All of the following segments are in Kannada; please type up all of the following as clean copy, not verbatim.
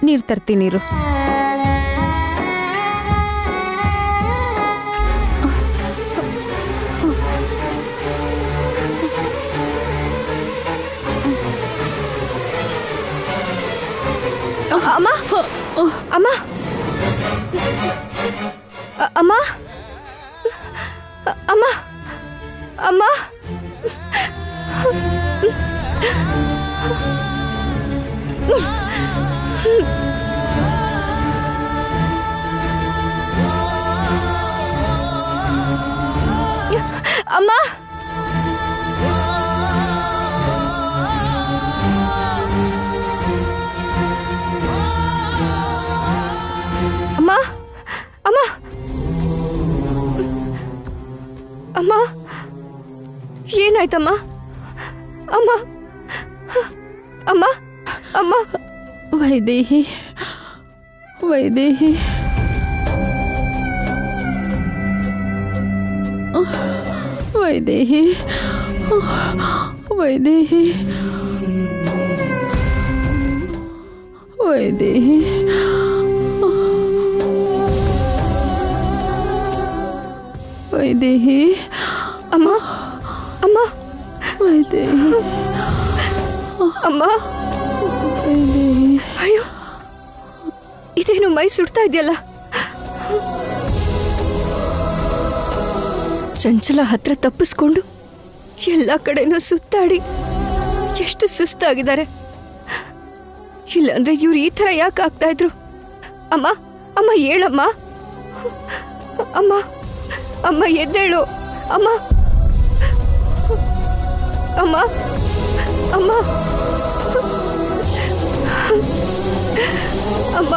ನೀರು ತರ್ತೀನಿ ಇರು. ಅಮ್ಮ ಅಮ್ಮ ಅಮ್ಮ ಅಮ್ಮ ಅಮ್ಮ ಅಮ್ಮ ಅಮ್ಮ ಅಮ್ಮ ಅಮ್ಮ ಏನಾಯ್ತಮ್ಮ? ಅಮ್ಮ ಅಮ್ಮ ಅಮ್ಮ ವೈದೇಹಿ ವೈದೇಹಿ ವೈದೇಹಿ ವೈದೇಹಿ ವೈದೇಹಿ ವೈದೇಹಿ ಅಮ್ಮ ಅಮ್ಮ ವೈದೇಹಿ ಅಮ್ಮ ವೈದೇಹಿ. ಅಯ್ಯೋ ಇದೇನು ಮೈ ಸುಡ್ತಾ ಇದೆಯಲ್ಲ. ಚಂಚಲ ಹತ್ರ ತಪ್ಪಿಸ್ಕೊಂಡು ಎಲ್ಲ ಕಡೆನೂ ಸುತ್ತಾಡಿ ಎಷ್ಟು ಸುಸ್ತಾಗಿದ್ದಾರೆ. ಇಲ್ಲಾಂದ್ರೆ ಇವ್ರು ಈ ಥರ ಯಾಕೆ ಆಗ್ತಾ ಇದ್ರು? ಅಮ್ಮ ಅಮ್ಮ ಹೇಳಮ್ಮ. ಅಮ್ಮ ಅಮ್ಮ ಎದ್ದೇಳು. ಅಮ್ಮ ಅಮ್ಮ ಅಮ್ಮ ಅಮ್ಮ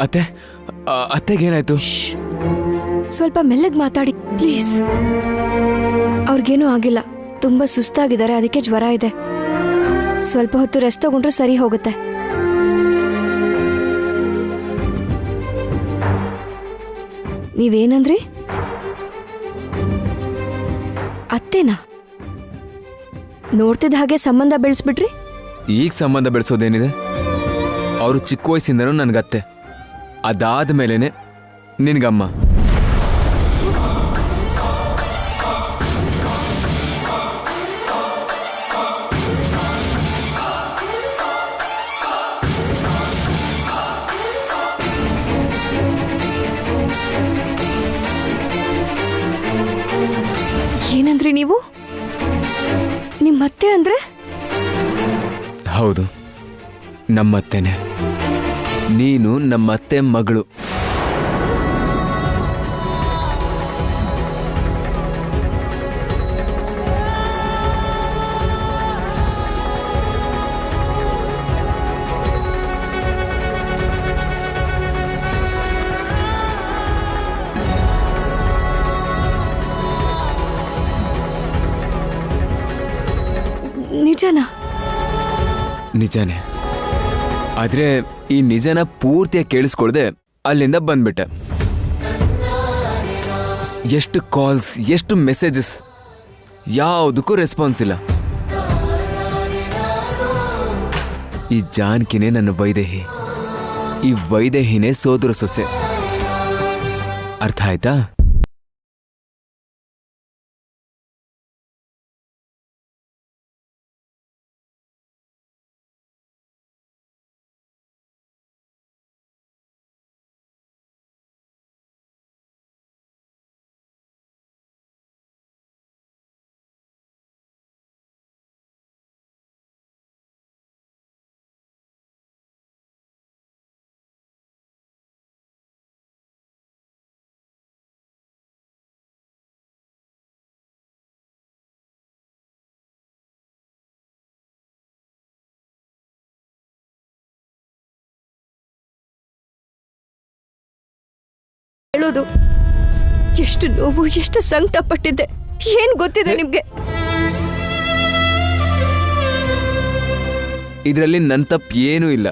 ಅತ್ತೆ ಅತ್ತೆಗೇನಾಯ್ತು? ಸ್ವಲ್ಪ ಮೆಲ್ಲಗೆ ಮಾತಾಡಿ ಪ್ಲೀಸ್. ಅವ್ರಿಗೇನೂ ಆಗಿಲ್ಲ, ತುಂಬಾ ಸುಸ್ತಾಗಿದ್ದಾರೆ, ಅದಕ್ಕೆ ಜ್ವರ ಇದೆ. ಸ್ವಲ್ಪ ಹೊತ್ತು ರೆಸ್ಟ್ ತಗೊಂಡ್ರೆ ಸರಿ ಹೋಗುತ್ತೆ. ನೀವೇನಂದ್ರಿ? ಅತ್ತೇನಾ? ನೋಡ್ತಿದ್ದ ಹಾಗೆ ಸಂಬಂಧ ಬೆಳೆಸ್ಬಿಟ್ರಿ. ಈಗ ಸಂಬಂಧ ಬೆಳೆಸೋದೇನಿದೆ? ಅವರು ಚಿಕ್ಕ ವಯಸ್ಸಿಂದನೂ ನನಗತ್ತೆ, ಅದಾದ ಮೇಲೇನೆ ನಿನಗಮ್ಮ. ಏನಂದ್ರಿ ನೀವು? ನಿಮ್ಮತ್ತೆ ಅಂದ್ರೆ? ಹೌದು, ನಮ್ಮತ್ತೆನೆ. ನೀನು ನಮ್ಮತ್ತೆ ಮಗಳು. ನಿಜನಾ? ನಿಜಾನೇ. ಆದ್ರೆ ಈ ನಿಜನ ಪೂರ್ತಿಯಾಗಿ ಕೇಳಿಸ್ಕೊಳ್ದೆ ಅಲ್ಲಿಂದ ಬಂದ್ಬಿಟ್ಟೆ. ಎಷ್ಟು ಕಾಲ್ಸ್, ಎಷ್ಟು ಮೆಸೇಜಸ್, ಯಾವುದಕ್ಕೂ ರೆಸ್ಪಾನ್ಸ್ ಇಲ್ಲ. ಈ ಜಾನ್ಕಿನೇ ನನ್ನ ವೈದೇಹಿ, ಈ ವೈದೇಹಿನೇ ಸೋದರ ಸೊಸೆ. ಅರ್ಥ ಆಯ್ತಾ? ಇರ್ಬೋದು. ಎಷ್ಟು ನೋವು, ಎಷ್ಟು ಸಂಕಟ ಪಟ್ಟಿದ್ದೆ. ಏನ್ ಗೊತ್ತಿದೆ ನಿಮ್ಗೆ? ಇದರಲ್ಲಿ ನನ್ನ ತಪ್ಪು ಏನೂ ಇಲ್ಲ.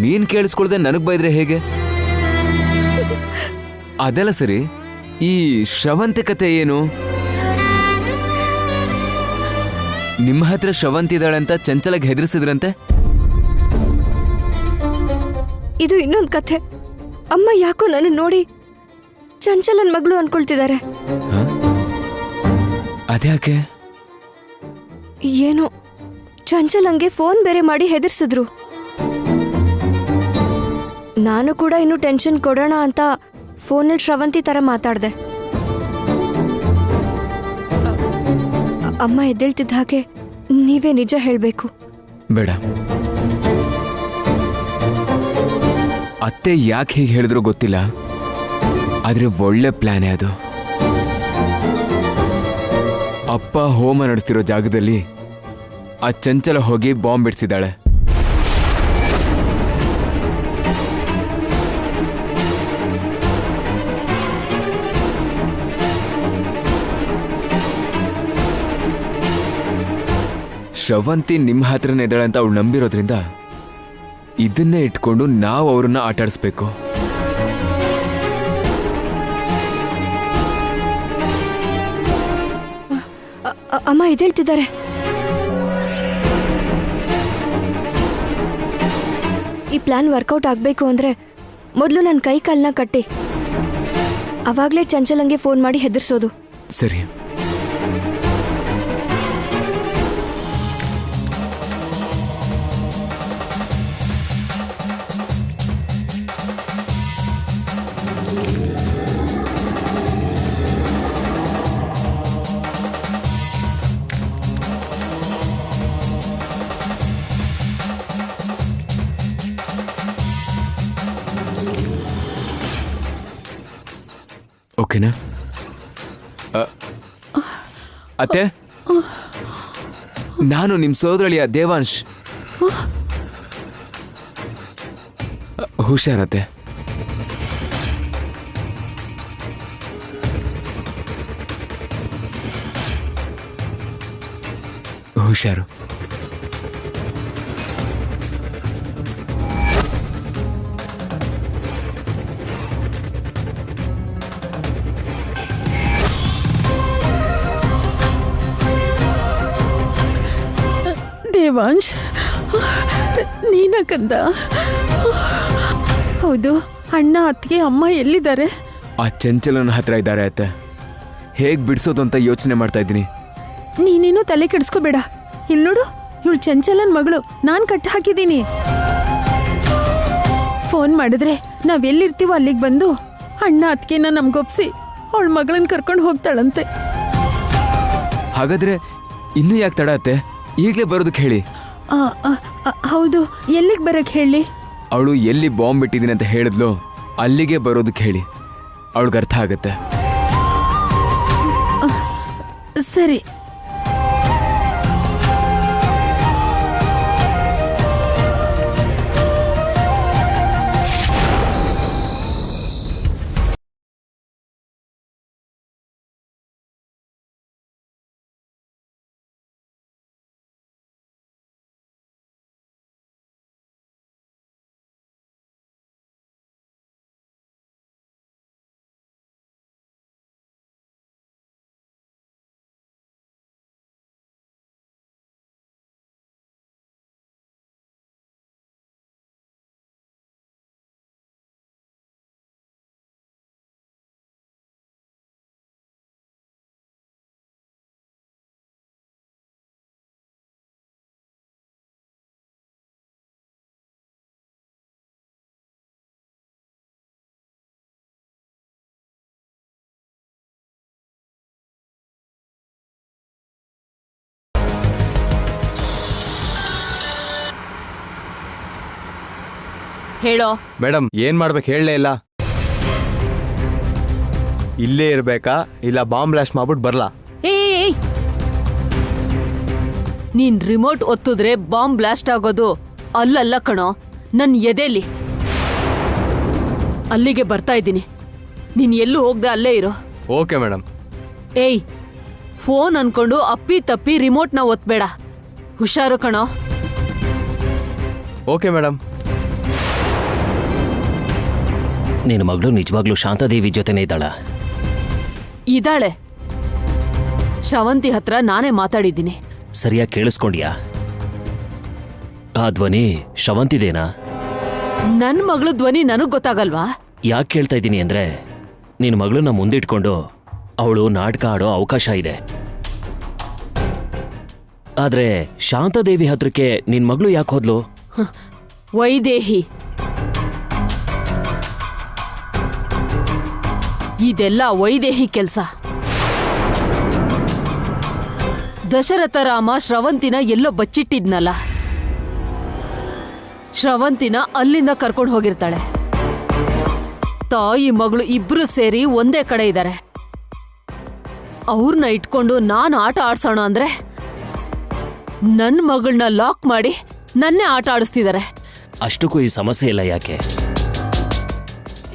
ನೀನ್ ಕೇಳಿಸ್ಕೊಳ್ದೆ ನನಗ್ ಬೈದ್ರೆ ಹೇಗೆ? ಅದೆಲ್ಲ ಸರಿ, ಈ ಶ್ರವಂತಿ ಕತೆ ಏನು? ನಿಮ್ಮ ಹತ್ರ ಶ್ರವಂತಿ ಇದ್ದಾಳೆ ಅಂತ ಚಂಚಲಾಗಿ ಹೆದರ್ಸಿದ್ರಂತೆ. ಇದು ಇನ್ನೊಂದು ಕಥೆ. ಅಮ್ಮ ಯಾಕೋ ನನ್ನ ನೋಡಿ ಚಂಚಲನ್ ಮಗಳು ಅನ್ಕೊಳ್ತಿದ್ದಾರೆ. ಅದ್ಯಾಕೆ? ಏನೋ ಚಂಚಲಂಗೆ ಫೋನ್ ಬೇರೆ ಮಾಡಿ ಹೆದರ್ಸಿದ್ರು. ನಾನು ಕೂಡ ಇನ್ನು ಟೆನ್ಷನ್ ಕೊಡೋಣ ಅಂತ ಫೋನಲ್ಲಿ ಶ್ರವಂತಿ ತರ ಮಾತಾಡ್ದೆ. ಅಮ್ಮ ಎದ್ದೇಳ್ತಿದ್ದ ಹಾಗೆ ನೀವೇ ನಿಜ ಹೇಳ್ಬೇಕು. ಬೇಡ, ಅತ್ತೆ ಯಾಕೆ ಹೀಗೆ ಹೇಳಿದ್ರು ಗೊತ್ತಿಲ್ಲ, ಆದ್ರೆ ಒಳ್ಳೆ ಪ್ಲಾನೇ ಅದು. ಅಪ್ಪ ಹೋಮ ನಡೆಸ್ತಿರೋ ಜಾಗದಲ್ಲಿ ಆ ಚಂಚಲ ಹೋಗಿ ಬಾಂಬ್ ಬಿಡಿಸಿದಾಳೆ. ಶ್ರವಂತಿ ನಿಮ್ಮ ಹತ್ರನೇ ಇದ್ದಾಳೆ ಅಂತ ಅವಳು ನಂಬಿರೋದ್ರಿಂದ ಇದನ್ನೇ ಇಟ್ಕೊಂಡು ನಾವು ಅವ್ರನ್ನ ಆಟಾಡಿಸ್ಬೇಕು. ಅಮ್ಮ ಎದ್ದೇಳ್ತಿದ್ದಾರೆ. ಈ ಪ್ಲಾನ್ ವರ್ಕೌಟ್ ಆಗ್ಬೇಕು ಅಂದ್ರೆ ಮೊದಲು ನನ್ನ ಕೈ ಕಾಲನ್ನ ಕಟ್ಟಿ ಅವಾಗ್ಲೇ ಚಂಚಲಂಗೆ ಫೋನ್ ಮಾಡಿ ಹೆದರ್ಸೋದು. ಸರಿ. ಓಕೆನಾ? ಅತ್ತೆ, ನಾನು ನಿಮ್ಮ ಸೋದರಳಿಯ ದೇವಾಂಶ್. ಹುಷಾರತ್ತೆ. ಹುಷಾರು. ದೇವಾಂಶ್, ನೀನ ಕಂದ? ಹೌದು, ಅಣ್ಣ ಅತ್ತಿಗೆ ಅಮ್ಮ ಎಲ್ಲಿದ್ದಾರೆ? ಆ ಚಂಚಲನ ಹತ್ರ ಇದ್ದಾರೆ ಅತ್ತೆ. ಹೇಗೆ ಬಿಡಿಸೋದು ಅಂತ ಯೋಚನೆ ಮಾಡ್ತಾ ಇದ್ದೀನಿ. ನೀನೇನು ತಲೆ ಕೆಡಿಸ್ಕೋಬೇಡ. ಇಲ್ಲಿ ನೋಡು, ಇವಳು ಚಂಚಲನ್ ಮಗಳು. ನಾನು ಕಟ್ಟಿ ಹಾಕಿದ್ದೀನಿ. ಫೋನ್ ಮಾಡಿದ್ರೆ ನಾವೆಲ್ಲಿರ್ತೀವೋ ಅಲ್ಲಿಗೆ ಬಂದು ಅಣ್ಣ ಅತ್ತಿಗೆನ ನಮ್ಗೊಪ್ಸಿ ಅವಳ ಮಗಳನ್ನ ಕರ್ಕೊಂಡು ಹೋಗ್ತಾಳಂತೆ. ಹಾಗಾದ್ರೆ ಇನ್ನೂ ಯಾಕೆ ತಡ ಅತ್ತೆ? ಈಗಲೇ ಬರೋದಕ್ಕೆ ಹೇಳಿ. ಹೌದು, ಎಲ್ಲಿಗೆ ಬರಕ್ಕೆ ಹೇಳಿ? ಅವಳು ಎಲ್ಲಿ ಬಾಂಬ್ ಬಿಟ್ಟಿದ್ದೀನಿ ಅಂತ ಹೇಳಿದ್ಲು ಅಲ್ಲಿಗೆ ಬರೋದಕ್ಕೆ ಹೇಳಿ. ಅವಳಿಗೆ ಅರ್ಥ ಆಗತ್ತೆ. ಸರಿ. ಹೇಳೋ. ಮೇಡಮ್, ಏನ್ ಮಾಡ್ಬೇಕು ಹೇಳಲೇ ಇಲ್ಲ. ಇಲ್ಲೇ ಇರ್ಬೇಕಾ ಇಲ್ಲ ಬಾಂಬ್ ಬ್ಲಾಸ್ಟ್ ಮಾಡ್ಬಿಟ್ಟು ಬರ್ಲಾ? ಏಯ್, ನೀನ್ ರಿಮೋಟ್ ಒತ್ತಿದ್ರೆ ಬಾಂಬ್ ಬ್ಲಾಸ್ಟ್ ಆಗೋದು ಅಲ್ಲಲ್ಲ ಕಣೋ, ನನ್ ಎದೆಲಿ. ಅಲ್ಲಿಗೆ ಬರ್ತಾ ಇದ್ದೀನಿ. ನೀನ್ ಎಲ್ಲೂ ಹೋಗ್ದೆ ಅಲ್ಲೇ ಇರು. Okay madam. ಏಯ್, ಫೋನ್ ಅನ್ಕೊಂಡು ಅಪ್ಪಿ ತಪ್ಪಿ ರಿಮೋಟ್ನ ಒತ್ಬೇಡ. ಹುಷಾರು ಕಣೋ. Okay madam. ನಿನ್ನ ಮಗಳು ನಿಜವಾಗ್ಲೂ ಶಾಂತಾದೇವಿ ಜೊತೆನೇ ಇದ್ದಾಳ? ಇದಾಳೆ. ಶ್ರವಂತಿ ಹತ್ರ ನಾನೇ ಮಾತಾಡಿದ್ದೀನಿ. ಸರಿಯಾಗಿ ಕೇಳಿಸ್ಕೊಂಡ್ಯಾ? ಆ ಧ್ವನಿ ಶ್ರವಂತಿದೇನಾ? ನನ್ ಮಗಳು ಧ್ವನಿ ನನಗ್ ಗೊತ್ತಾಗಲ್ವಾ? ಯಾಕೆ ಕೇಳ್ತಾ ಇದ್ದೀನಿ ಅಂದ್ರೆ, ನಿನ್ನ ಮಗಳನ್ನ ಮುಂದಿಟ್ಕೊಂಡು ಅವಳು ನಾಟಕ ಆಡೋ ಅವಕಾಶ ಇದೆ. ಆದ್ರೆ ಶಾಂತಾದೇವಿ ಹತ್ರಕ್ಕೆ ನಿನ್ ಮಗಳು ಯಾಕೆ ಹೋದ್ಲು? ವೈದೇಹಿ. ಇದೆಲ್ಲ ವೈದೇಹಿ ಕೆಲ್ಸ. ದಶರಥ ರಾಮ ಶ್ರವಂತಿನ ಎಲ್ಲೋ ಬಚ್ಚಿಟ್ಟಿದ್ನಲ್ಲ, ಶ್ರವಂತಿನ ಅಲ್ಲಿಂದ ಕರ್ಕೊಂಡು ಹೋಗಿರ್ತಾಳೆ. ತಾಯಿ ಮಗಳು ಇಬ್ರು ಸೇರಿ ಒಂದೇ ಕಡೆ ಇದ್ದಾರೆ. ಅವ್ರನ್ನ ಇಟ್ಕೊಂಡು ನಾನು ಆಟ ಆಡ್ಸೋಣ ಅಂದ್ರೆ ನನ್ನ ಮಗಳನ್ನ ಲಾಕ್ ಮಾಡಿ ನನ್ನೇ ಆಟ ಆಡಿಸ್ತಿದ್ದಾರೆ. ಅಷ್ಟಕ್ಕೂ ಈ ಸಮಸ್ಯೆ ಇಲ್ಲ ಯಾಕೆ?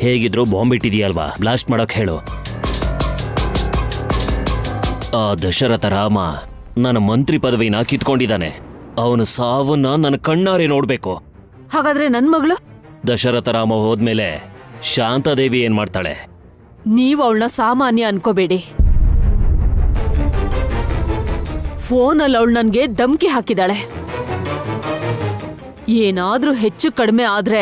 ಹೇಗಿದ್ರು ಬಾಂಬ್ ಇಟ್ಟಿದೆಯಲ್ವಾ, ಬ್ಲಾಸ್ಟ್ ಮಾಡೋಕೆ ಹೇಳು. ಆ ದಶರಥ ರಾಮ ನನ್ನ ಮಂತ್ರಿ ಪದವಿನ ಕಿತ್ಕೊಂಡಿದ್ದಾನೆ. ಅವನ ಸಾವನ್ನ ನನ್ನ ಕಣ್ಣಾರೆ ನೋಡ್ಬೇಕು. ಹಾಗಾದ್ರೆ ನನ್ ಮಗಳು? ದಶರಥ ರಾಮ ಹೋದ್ಮೇಲೆ ಶಾಂತಾದೇವಿ ಏನ್ ಮಾಡ್ತಾಳೆ? ನೀವು ಅವಳನ್ನ ಸಾಮಾನ್ಯ ಅನ್ಕೋಬೇಡಿ. ಫೋನಲ್ಲಿ ಅವಳು ನನ್ಗೆ ಧಮ್ಕಿ ಹಾಕಿದಾಳೆ. ಏನಾದ್ರೂ ಹೆಚ್ಚು ಕಡಿಮೆ ಆದ್ರೆ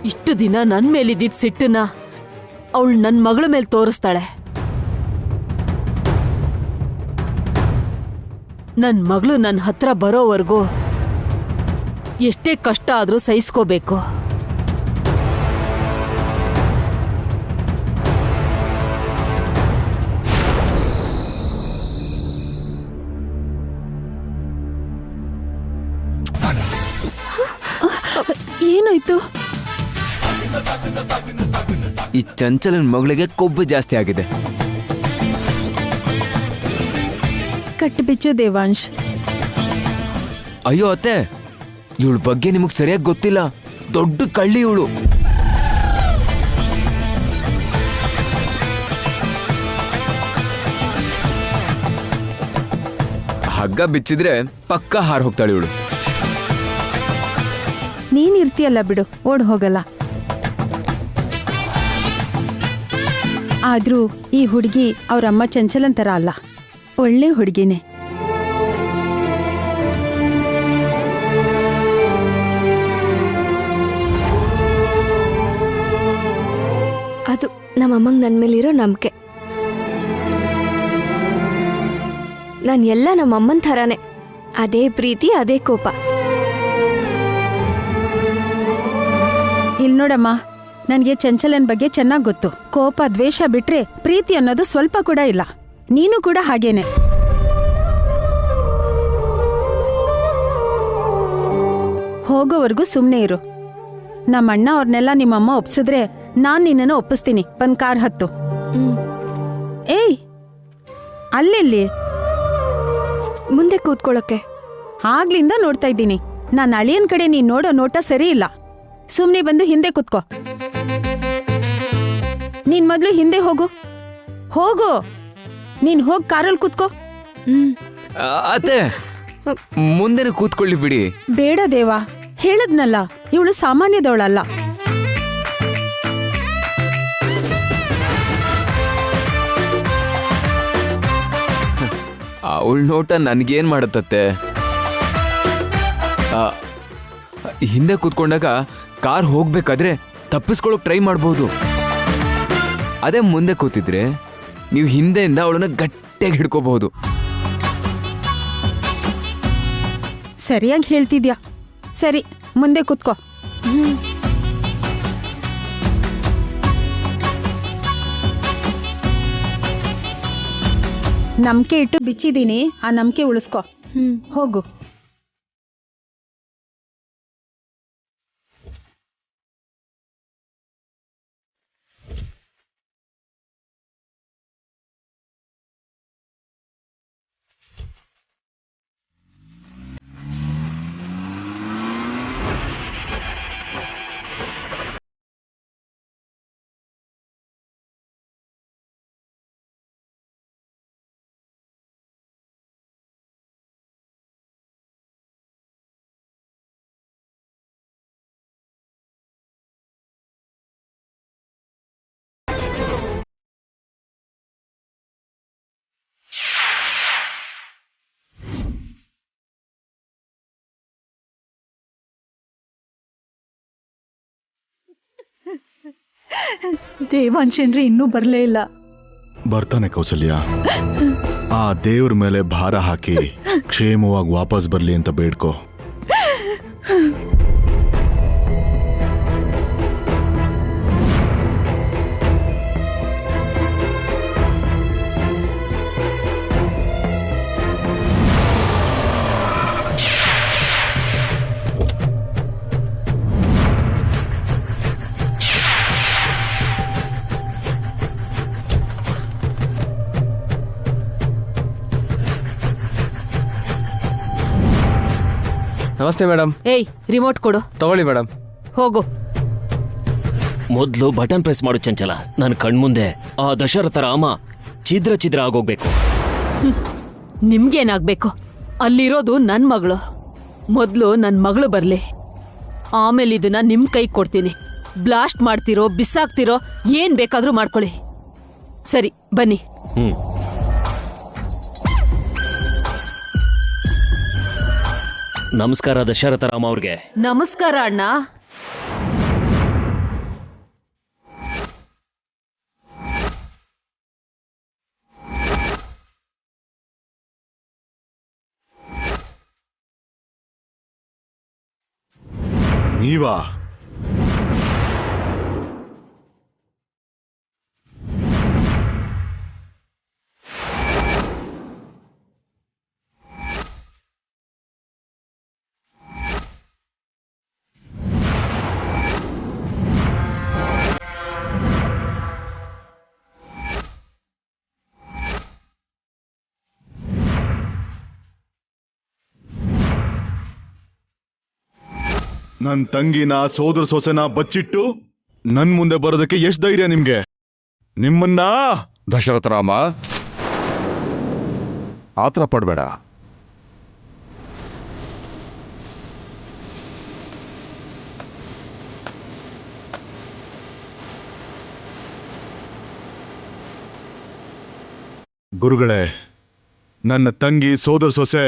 ಇಷ್ಟು ದಿನ ನನ್ ಮೇಲಿದ್ದಿದ್ ಸಿಟ್ಟನ್ನ ಅವಳು ನನ್ ಮಗಳ ಮೇಲೆ ತೋರಿಸ್ತಾಳೆ. ನನ್ ಮಗಳು ನನ್ನ ಹತ್ರ ಬರೋವರೆಗೂ ಎಷ್ಟೇ ಕಷ್ಟ ಆದ್ರೂ ಸಹಿಸ್ಕೋಬೇಕು. ಏನಾಯ್ತು? ಈ ಚಂಚಲನ್ ಮಗಳಿಗೆ ಕೊಬ್ಬು ಜಾಸ್ತಿ ಆಗಿದೆ. ಕಟ್ಟಿಬಿಚ್ಚು ದೇವಾಂಶ್. ಅಯ್ಯೋ ಅತ್ತೆ, ಇವಳ ಬಗ್ಗೆ ನಿಮಗ್ ಸರಿಯಾಗಿ ಗೊತ್ತಿಲ್ಲ. ದೊಡ್ಡ ಕಳ್ಳಿ ಇವಳು. ಹಗ್ಗ ಬಿಚ್ಚಿದ್ರೆ ಪಕ್ಕ ಹಾರ್ ಹೋಗ್ತಾಳೆ ಇವಳು. ನೀನ್ ಇರ್ತೀಯಲ್ಲ ಬಿಡು, ಓಡ್ ಹೋಗಲ್ಲ. ಆದ್ರೂ ಈ ಹುಡುಗಿ ಅವ್ರಮ್ಮ ಚಂಚಲನ್ ತರ ಅಲ್ಲ, ಒಳ್ಳೆ ಹುಡುಗಿನೇ. ಅದು ನಮ್ಮಮ್ಮಂಗೆ ನನ್ನ ಮೇಲಿರೋ ನಂಬಿಕೆ. ನಾನು ಎಲ್ಲ ನಮ್ಮಮ್ಮನ ಥರಾನೇ, ಅದೇ ಪ್ರೀತಿ, ಅದೇ ಕೋಪ. ಇಲ್ ನೋಡಮ್ಮ, ನನಗೆ ಚಂಚಲನ್ ಬಗ್ಗೆ ಚೆನ್ನಾಗಿ ಗೊತ್ತು. ಕೋಪ ದ್ವೇಷ ಬಿಟ್ರೆ ಪ್ರೀತಿ ಅನ್ನೋದು ಸ್ವಲ್ಪ ಕೂಡ ಇಲ್ಲ. ನೀನು ಕೂಡ ಹಾಗೇನೆ. ಹೋಗೋವರೆಗೂ ಸುಮ್ಮನೆ ಇರು. ನಮ್ಮಣ್ಣ ಅವ್ರನ್ನೆಲ್ಲ ನಿಮ್ಮಮ್ಮ ಒಪ್ಸಿದ್ರೆ ನಾನ್ ನಿನ್ನನ್ನು ಒಪ್ಪಿಸ್ತೀನಿ. ಬಂದ್ ಕಾರ್ ಹತ್ತು. ಏಯ್, ಅಲ್ಲೆಲ್ಲಿ? ಮುಂದೆ ಕೂತ್ಕೊಳ್ಳೋಕೆ. ಆಗ್ಲಿಂದ ನೋಡ್ತಾ ಇದ್ದೀನಿ. ನಾನು ಅಳಿಯನ್ ಕಡೆ ನೀನ್ ನೋಡೋ ನೋಟ ಸರಿ ಇಲ್ಲ. ಸುಮ್ನೆ ಬಂದು ಹಿಂದೆ ಕೂತ್ಕೋ. ನೀನ್ ಮೊದ್ಲು ಹಿಂದೆ ಹೋಗು. ಹೋಗು, ನೀನ್ ಹೋಗ್ ಕಾರಲ್ಲಿ ಕೂತ್ಕೋ. ಅತ್ತೆ, ಮುಂದೆನೆ ಕೂತ್ಕೊಳ್ಳಿ ಬಿಡಿ. ಬೇಡ ದೇವಾ, ಹೇಳದ್ನಲ್ಲ, ಇವಳು ಸಾಮಾನ್ಯದವಳಲ್ಲ. ಅವಳ ನೋಟ ನನ್ಗೇನ್ ಮಾಡತ್ತತ್ತೆ? ಹಿಂದೆ ಕೂತ್ಕೊಂಡಾಗ ಕಾರ್ ಹೋಗ್ಬೇಕಾದ್ರೆ ತಪ್ಪಿಸ್ಕೊಳಕ್ ಟ್ರೈ ಮಾಡ್ಬೋದು. ಅದೇ ಮುಂದೆ ಕೂತಿದ್ರೆ ನೀವು ಹಿಂದೆಯಿಂದ ಅವಳನ್ನ ಗಟ್ಟಿಯಾಗಿ ಹಿಡ್ಕೋಬಹುದು. ಸರಿಯಾಗಿ ಹೇಳ್ತಿದ್ಯಾ. ಸರಿ, ಮುಂದೆ ಕೂತ್ಕೋ. ನಂಬಿಕೆ ಇಟ್ಟು ಬಿಚ್ಚಿದೀನಿ, ಆ ನಂಬಿಕೆ ಉಳಿಸ್ಕೋ. ಹೋಗು. ದೇವಾಂಶೇನ್ರಿ ಇನ್ನೂ ಬರಲೇ ಇಲ್ಲ. ಬರ್ತಾನೆ ಕೌಸಲ್ಯ. ಆ ದೇವ್ರ ಮೇಲೆ ಭಾರ ಹಾಕಿ ಕ್ಷೇಮವಾಗಿ ವಾಪಸ್ ಬರ್ಲಿ ಅಂತ ಬೇಡ್ಕೋ. ನಮಸ್ತೆ ಮೇಡಮ್. ಏಯ್ ರಿಮೋಟ್ ಕೊಡು. ತಗೊಳ್ಳಿ ಮೇಡಮ್. ಹೋಗು. ಮೊದ್ಲು ಬಟನ್ ಪ್ರೆಸ್ ಮಾಡು ಚಂಚಲ. ನನ್ನ ಕಣ್ಮುಂದೆ ಆ ದಶರಥ ರಾಮ ಛಿದ್ರ ಛಿದ್ರ ಆಗೋಗ್ಬೇಕು. ನಿಮ್ಗೇನಾಗ್ಬೇಕು? ಅಲ್ಲಿರೋದು ನನ್ ಮಗಳು. ಮೊದ್ಲು ನನ್ ಮಗಳು ಬರ್ಲಿ, ಆಮೇಲೆ ಇದನ್ನ ನಿಮ್ ಕೈ ಕೊಡ್ತೀನಿ. ಬ್ಲಾಸ್ಟ್ ಮಾಡ್ತಿರೋ ಬಿಸಾಕ್ತಿರೋ ಏನ್ ಬೇಕಾದ್ರೂ ಮಾಡ್ಕೊಳ್ಳಿ. ಸರಿ ಬನ್ನಿ. ನಮಸ್ಕಾರ ದಶರಥ ರಾಮ ಅವ್ರಿಗೆ. ನಮಸ್ಕಾರ ಅಣ್ಣ. ನೀವಾ? ನನ್ ತಂಗಿನ ಸೋದರ ಸೊಸೆನ ಬಚ್ಚಿಟ್ಟು ನನ್ ಮುಂದೆ ಬರೋದಕ್ಕೆ ಎಷ್ಟ್ ಧೈರ್ಯ ನಿಮ್ಗೆ? ನಿಮ್ಮನ್ನ ದಶರಥ ರಾಮ, ಆತರ ಪಡ್ಬೇಡ. ಗುರುಗಳೇ, ನನ್ನ ತಂಗಿ ಸೋದರ ಸೊಸೆ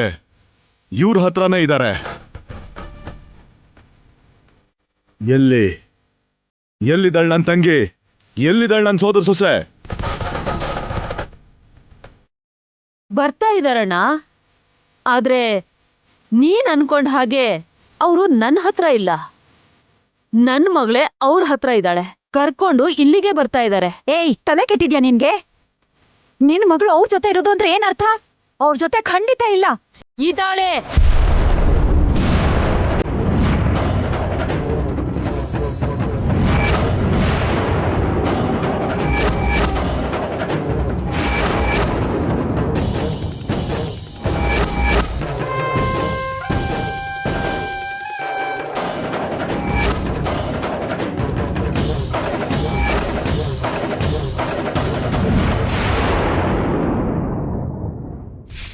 ಇವ್ರ ಹತ್ರನೇ ಇದ್ದಾರೆ. ಎಲ್ಲಿದ್ದಾಳ ನನ್ನ ತಂಗಿ? ಎಲ್ಲಿದ್ದಾಳ ನನ್ನ ಸೋದರ ಸೊಸೆ? ಬರ್ತಾ ಇದಾರಣ್ಣ. ಆದ್ರೆ ನೀನ್ ಅನ್ಕೊಂಡ್ ಹಾಗೆ ಅವರು ನನ್ನ ಹತ್ರ ಇಲ್ಲ. ನನ್ ಮಗಳೇ ಅವ್ರ ಹತ್ರ ಇದ್ದಾಳೆ. ಕರ್ಕೊಂಡು ಇಲ್ಲಿಗೆ ಬರ್ತಾ ಇದ್ದಾರೆ. ಏಯ್, ತಲೆ ಕೆಟ್ಟಿದ್ಯಾ ನಿನ್ಗೆ? ನಿನ್ ಮಗಳು ಅವ್ರ ಜೊತೆ ಇರೋದು ಅಂದ್ರೆ ಏನರ್ಥ? ಅವ್ರ ಜೊತೆ ಖಂಡಿತ ಇಲ್ಲ. ಇದ್ದಾಳೆ.